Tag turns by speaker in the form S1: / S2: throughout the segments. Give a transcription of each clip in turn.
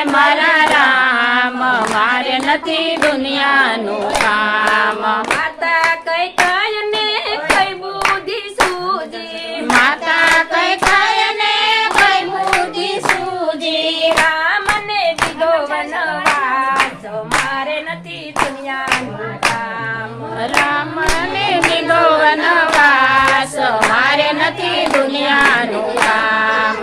S1: મારા રામ મારે નથી દુનિયાનું કામ
S2: માતા કઈ કઈ ને કઈ બુદ્ધિ સૂજી
S1: માતા કઈ કઈ ને કઈ બુદ્ધિ સૂજી
S2: રામને દીધો વનવાસ મારે નથી દુનિયાનું કામ
S1: રામને દીધો વનવાસ મારે નથી દુનિયાનું કામ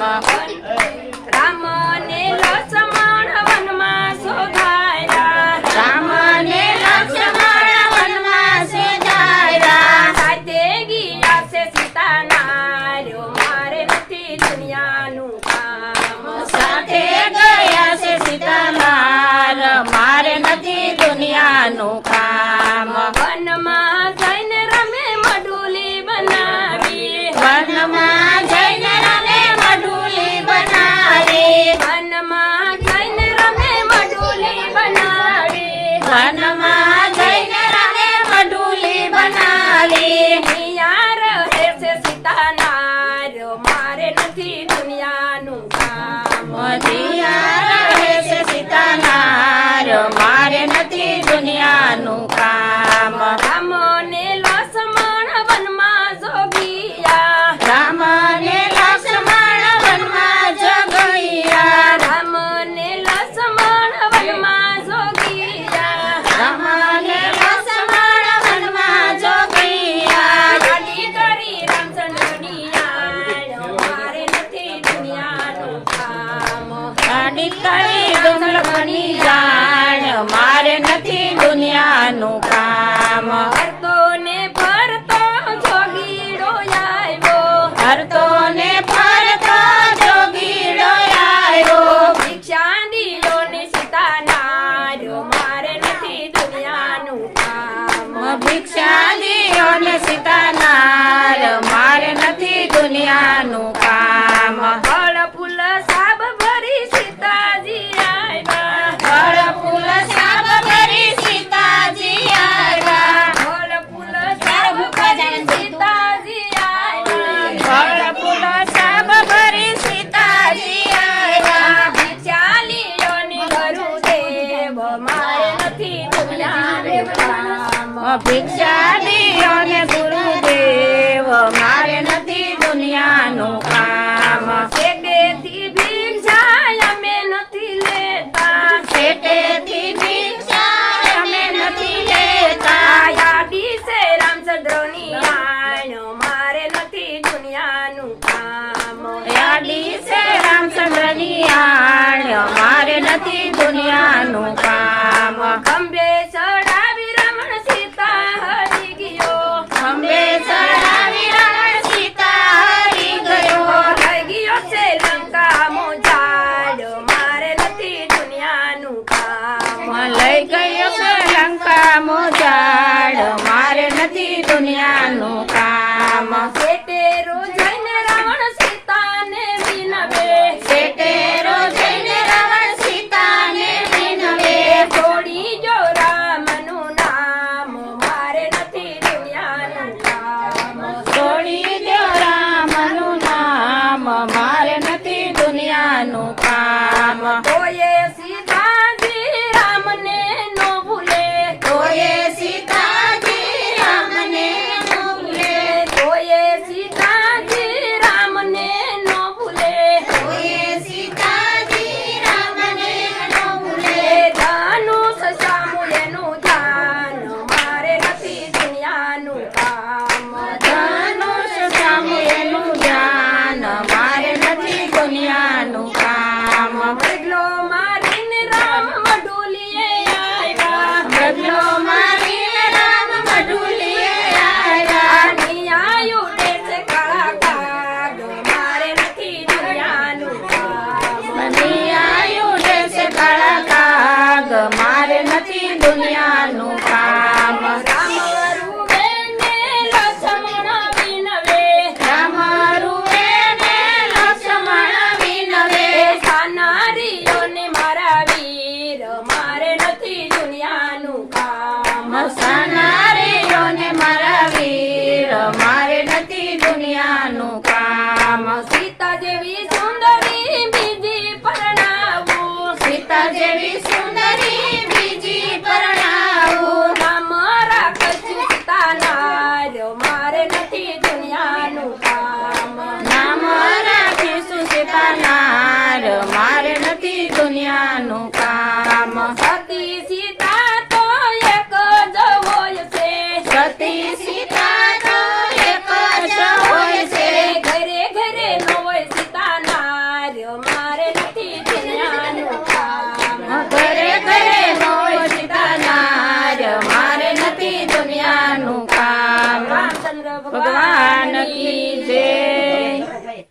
S2: રામને લક્ષ્મણ વનમાં શોધાયા
S1: રામને લક્ષ્મણ વનમાં સજાયા
S2: સાથે ગયા છે સીતાના રો મારે નથી દુનિયાનું કામ
S1: સાથે ગયા છે સીતાલાલ મારે નથી દુનિયાનું કામ
S2: વનમાં જઈને રમે મઢુલી બનાવી
S1: વનમાં જઈને રમે મઢુલી બનાવી
S2: વનમાં જઈને રમે મઢુલી બનાવી
S1: વનમાં જઈને રમે મઢુલી બનાવી
S2: અહીંયા રહે છે સીતાના રો મારે નથી દુનિયાનું કામ
S1: મધિયા રહે છે સીતાલાલ મારે નથી દુનિયાનું કામ
S2: રામને લક્ષ્મણ વનમાં જોગિયા
S1: રામને લક્ષ્મણ વનમાં જગૈયા
S2: રામને લક્ષ્મણ વનમાં જોગિયા
S1: રામને લક્ષ્મણ વનમાં જગૈયા
S2: ગાડી કરી રામચંદ્રની આણ મારે નથી દુનિયાનું કામ
S1: ગાડી કરી દુર્લભની જાણ મારે નથી દુનિયાનું કામ
S2: ભરતો ને ભરતો જોગીડો આવ્યો
S1: હરતો ને ફરતો જોગીડો આવ્યો
S2: ભિક્ષા દીધો ને સીતાના રો મારે નથી દુનિયાનું કામ
S1: ભિક્ષા દિયો ને સીતાનાર મારે નથી દુનિયાનું કામ
S2: ફળ ફૂલ સાબ ભરી સીતાજી આવ્યા
S1: ફળ ફૂલ સાબ ભરી સીતાજી આવ્યા
S2: ફળ ફૂલ સાબ ભરી સીતાજી આવ્યા
S1: ફળ ફૂલ સાબ ભરી સીતાજી આવ્યા
S2: ભિક્ષા લીધો ને ગુરુદેવ મારે નથી દુનિયાનું કામ
S1: ભિક્ષા દિયો ને ગુરુદેવ મારે નથી દુનિયાનું કામ
S2: શેટેથી ભિક્ષા અમે નથી લેતા
S1: શેટેથી ભિક્ષા અમે નથી લેતા
S2: યાદી છે રામચંદ્રની આણ મારે નથી દુનિયાનું કામ
S1: યાદી છે રામચંદ્રની આણ મારે નથી દુનિયાનું કામ
S2: ખંભે ચડાવી રમણ સીતા હરી ગયો
S1: ખંભે ચડાવી રાવણ સીતા હરી ગયો
S2: થઈ ગયો છે લંકા મોજાડ મારે નથી દુનિયાનું કામ
S1: લઈ ગયો છે લંકા મોજાડ મારે નથી દુનિયાનું કામ
S2: શેટેરો જઈને રાવણ સીતાને વિનવે
S1: શેટેરો જઈને રાવણ સીતાને વિનવે
S2: છોડી જો રામનું નામ મારે નથી દુનિયાનું કામ
S1: છોડી દો રામનું નામ મારે નથી દુનિયાનું કામ
S2: કોઈએ સીતાજી રામને નો ભૂલે
S1: કોઈએ સીતાજી રામને ન ભૂલે
S2: કોઈએ સીતાજી રામને નો ભૂલે
S1: કોઈએ સીતાજી રામને ન ભૂલે
S2: ધનુષ સામું એનું ધ્યાન મારે નથી દુનિયાનું કામ
S1: ધનુષ સામે એનું ધ્યાન મારે નથી દુનિયાનું કામ
S2: બદલો મારીને રામ મઢુલીએ આવ્યા
S1: બદલો મારીને રામ મઢુલીએ આવ્યા
S2: નિયાયું દેશ કાળા કાગ મારે નથી દુનિયાનું કામ
S1: બની આયું દેશ કાળા કાગ મારે નથી દુનિયાનું કામ
S2: રામ વરુવે ને લક્ષ્મણ વિનવે
S1: રામ રૂવે ને લક્ષ્મણ વિનવે
S2: સાનારીઓને મારા વીર મારે નથી દુનિયાનું કામ
S1: મસાનારીઓને મારા વીર મારે નથી દુનિયાનું કામ
S2: સીતા જેવી